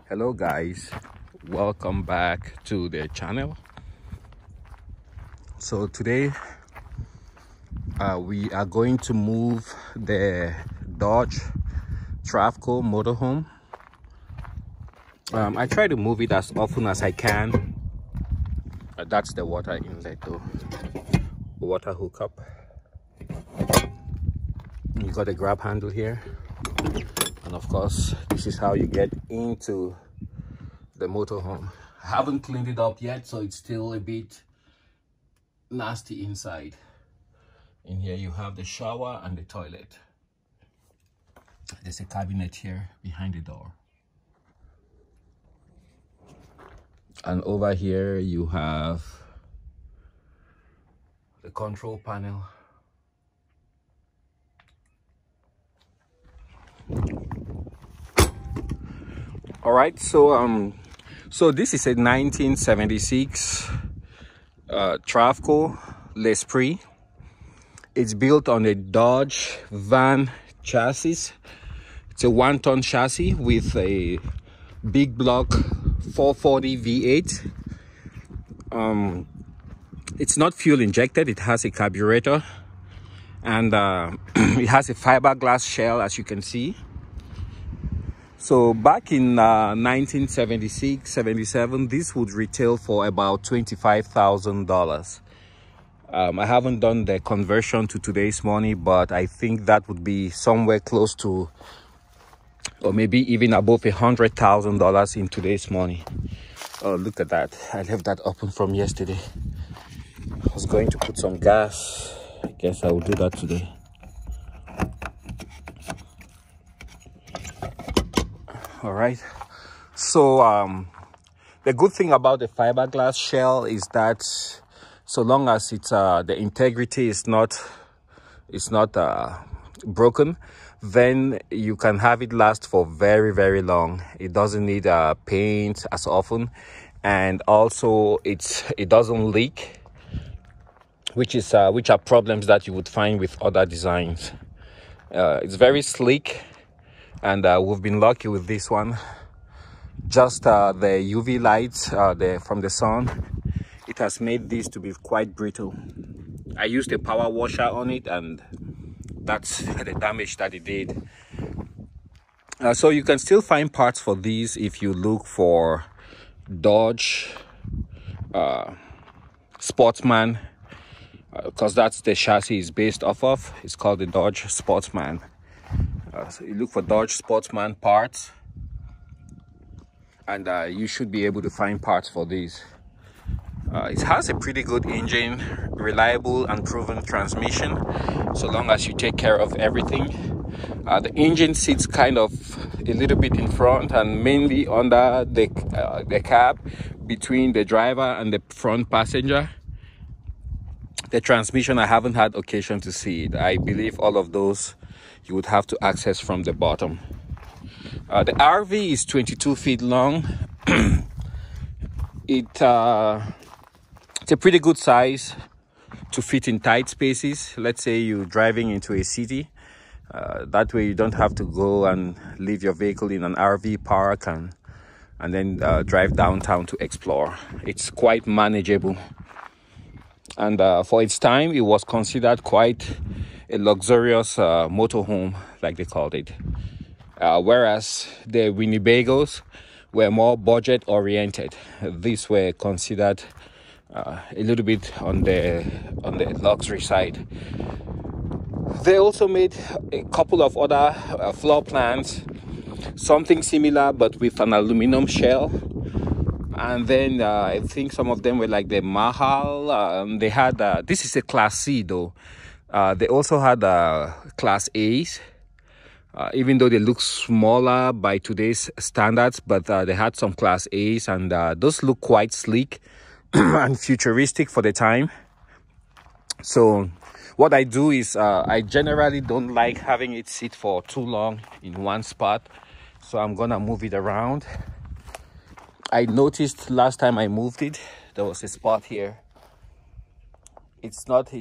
Hello guys, welcome back to the channel. So today we are going to move the Dodge Travco motorhome. I try to move it as often as I can. That's the water inlet though, water hookup. You got a grab handle here, and of course this is how you get into the motorhome. I haven't cleaned it up yet, so it's still a bit nasty inside. In here you have the shower and the toilet. There's a cabinet here behind the door, and over here you have the control panel. All right, so this is a 1976 Travco L'Esprit. It's built on a Dodge van chassis. It's a 1-ton chassis with a big block 440 V8. It's not fuel injected. It has a carburetor, and it has a fiberglass shell, as you can see. So back in 1976-77, this would retail for about $25,000. I haven't done the conversion to today's money, but I think that would be somewhere close to, or maybe even above $100,000 in today's money. Oh, look at that. I left that open from yesterday. I was going to put some gas. I guess I will do that today. All right, so the good thing about the fiberglass shell is that so long as it's the integrity is not broken, then you can have it last for very long. It doesn't need paint as often, and also it doesn't leak, which are problems that you would find with other designs. It's very sleek. And we've been lucky with this one. Just the UV lights from the sun, it has made this to be quite brittle. I used a power washer on it, and that's the damage that it did. So you can still find parts for these if you look for Dodge Sportsman, because that's the chassis is based off of. It's called the Dodge Sportsman. So you look for Dodge Sportsman parts, and you should be able to find parts for these. It has a pretty good engine, reliable and proven transmission, so long as you take care of everything. The engine sits kind of a little bit in front and mainly under the cab, between the driver and the front passenger. The transmission, I haven't had occasion to see it. I believe all of those you would have to access from the bottom. The RV is 22 feet long. It's a pretty good size to fit in tight spaces. Let's say you're driving into a city. That way you don't have to go and leave your vehicle in an RV park and then drive downtown to explore. It's quite manageable. And for its time, it was considered quite a luxurious motorhome, like they called it. Whereas the Winnebagos were more budget oriented. These were considered a little bit on the luxury side. They also made a couple of other floor plans, something similar but with an aluminum shell. And then I think some of them were like the Mahal. They had this is a Class C though. They also had Class A's, even though they look smaller by today's standards, but they had some Class A's, and those look quite sleek and futuristic for the time. So what I do is I generally don't like having it sit for too long in one spot, so I'm gonna move it around. I noticed last time I moved it, there was a spot here. It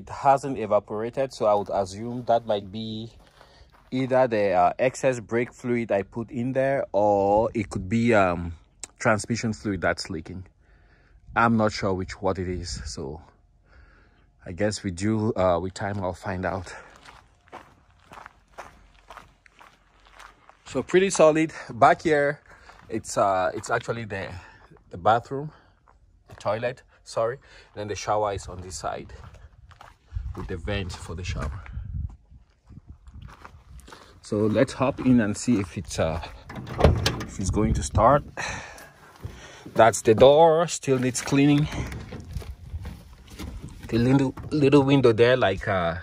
hasn't evaporated, so I would assume that might be either the excess brake fluid I put in there, or it could be transmission fluid that's leaking. I'm not sure what it is, so I guess with time I'll find out. So pretty solid. Back here, it's actually the bathroom, the toilet, sorry. Then the shower is on this side with the vent for the shower. So let's hop in and see if it's going to start. That's the door, still needs cleaning. The little window there, like the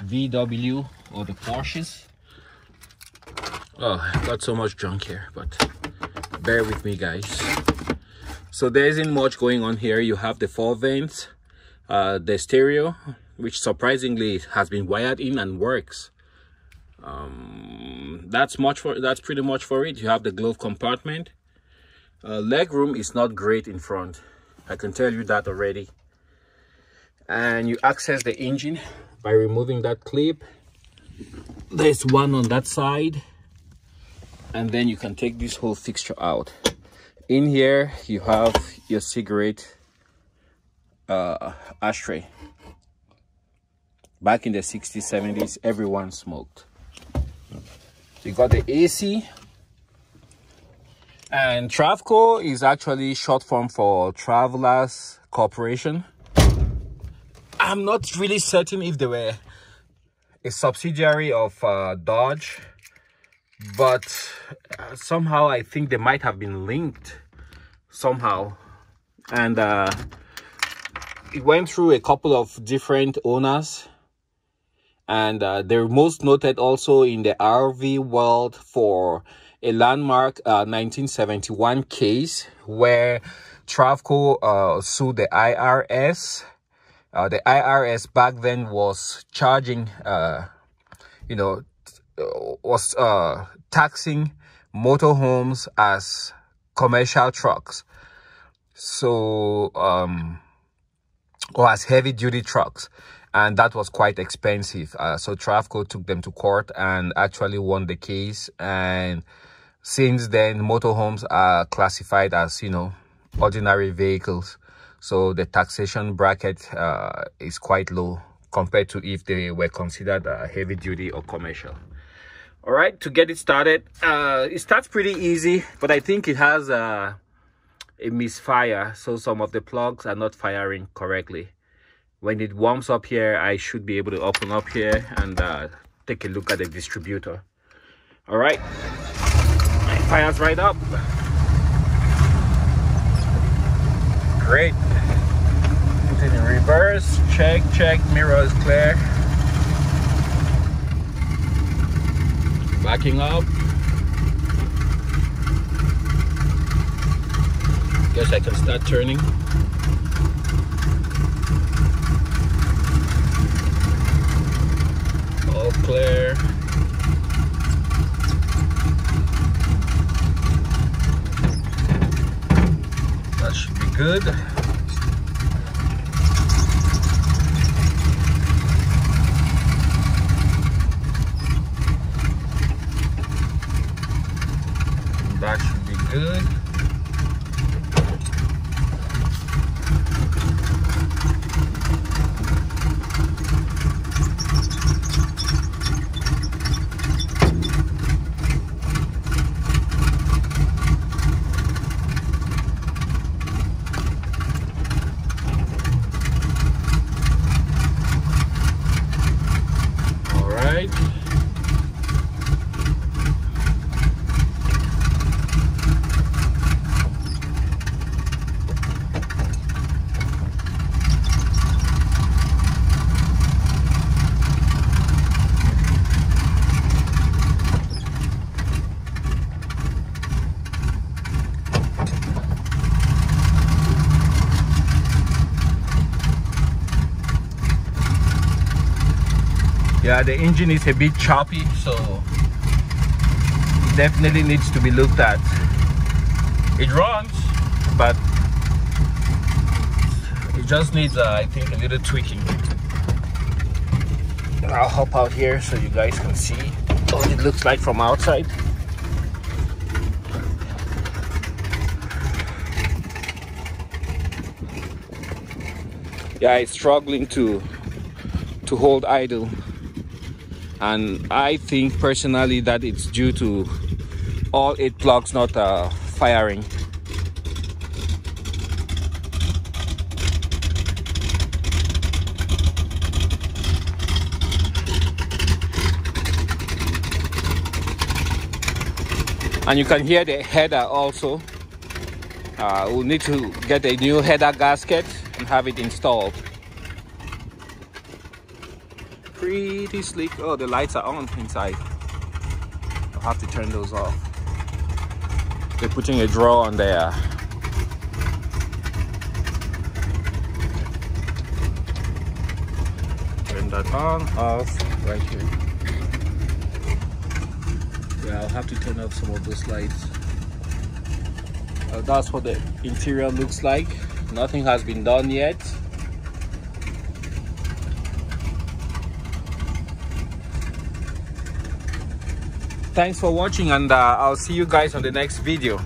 VW or the Porsches. Oh, got so much junk here, but bear with me, guys. So there isn't much going on here. You have the 4 vents, the stereo, which surprisingly has been wired in and works. That's pretty much for it. You have the glove compartment. Leg room is not great in front, I can tell you that already. And you access the engine by removing that clip. There's one on that side, and then you can take this whole fixture out. In here you have your cigarette ashtray. Back in the 60s, 70s, everyone smoked. You got the AC, and Travco is actually short form for Travelers Corporation. I'm not really certain if they were a subsidiary of Dodge, but somehow I think they might have been linked somehow. And it went through a couple of different owners, and they're most noted also in the RV world for a landmark 1971 case where Travco sued the IRS. The IRS back then was charging, taxing motorhomes as commercial trucks, so or as heavy duty trucks, and that was quite expensive. So Travco took them to court and actually won the case, and since then motorhomes are classified as, ordinary vehicles. So the taxation bracket is quite low compared to if they were considered heavy duty or commercial. All right, to get it started, it starts pretty easy, but I think it has a misfire. So some of the plugs are not firing correctly. When it warms up here, I should be able to open up here and take a look at the distributor. All right, it fires right up. Great. Put it in reverse. Check. Mirror is clear. Backing up. Guess I can start turning. All clear. That should be good. That should be good. Yeah, the engine is a bit choppy, so it definitely needs to be looked at. It runs, but it just needs, I think, a little tweaking. I'll hop out here so you guys can see what it looks like from outside. Yeah, it's struggling to hold idle, and I think personally that it's due to all 8 plugs not firing. And you can hear the header also. We'll need to get a new header gasket and have it installed. Pretty sleek. Oh, the lights are on inside. I'll have to turn those off. They're putting a drawer on there. Turn that on, off, right here. Yeah, I'll have to turn off some of those lights. That's what the interior looks like. Nothing has been done yet. Thanks for watching, and I'll see you guys on the next video.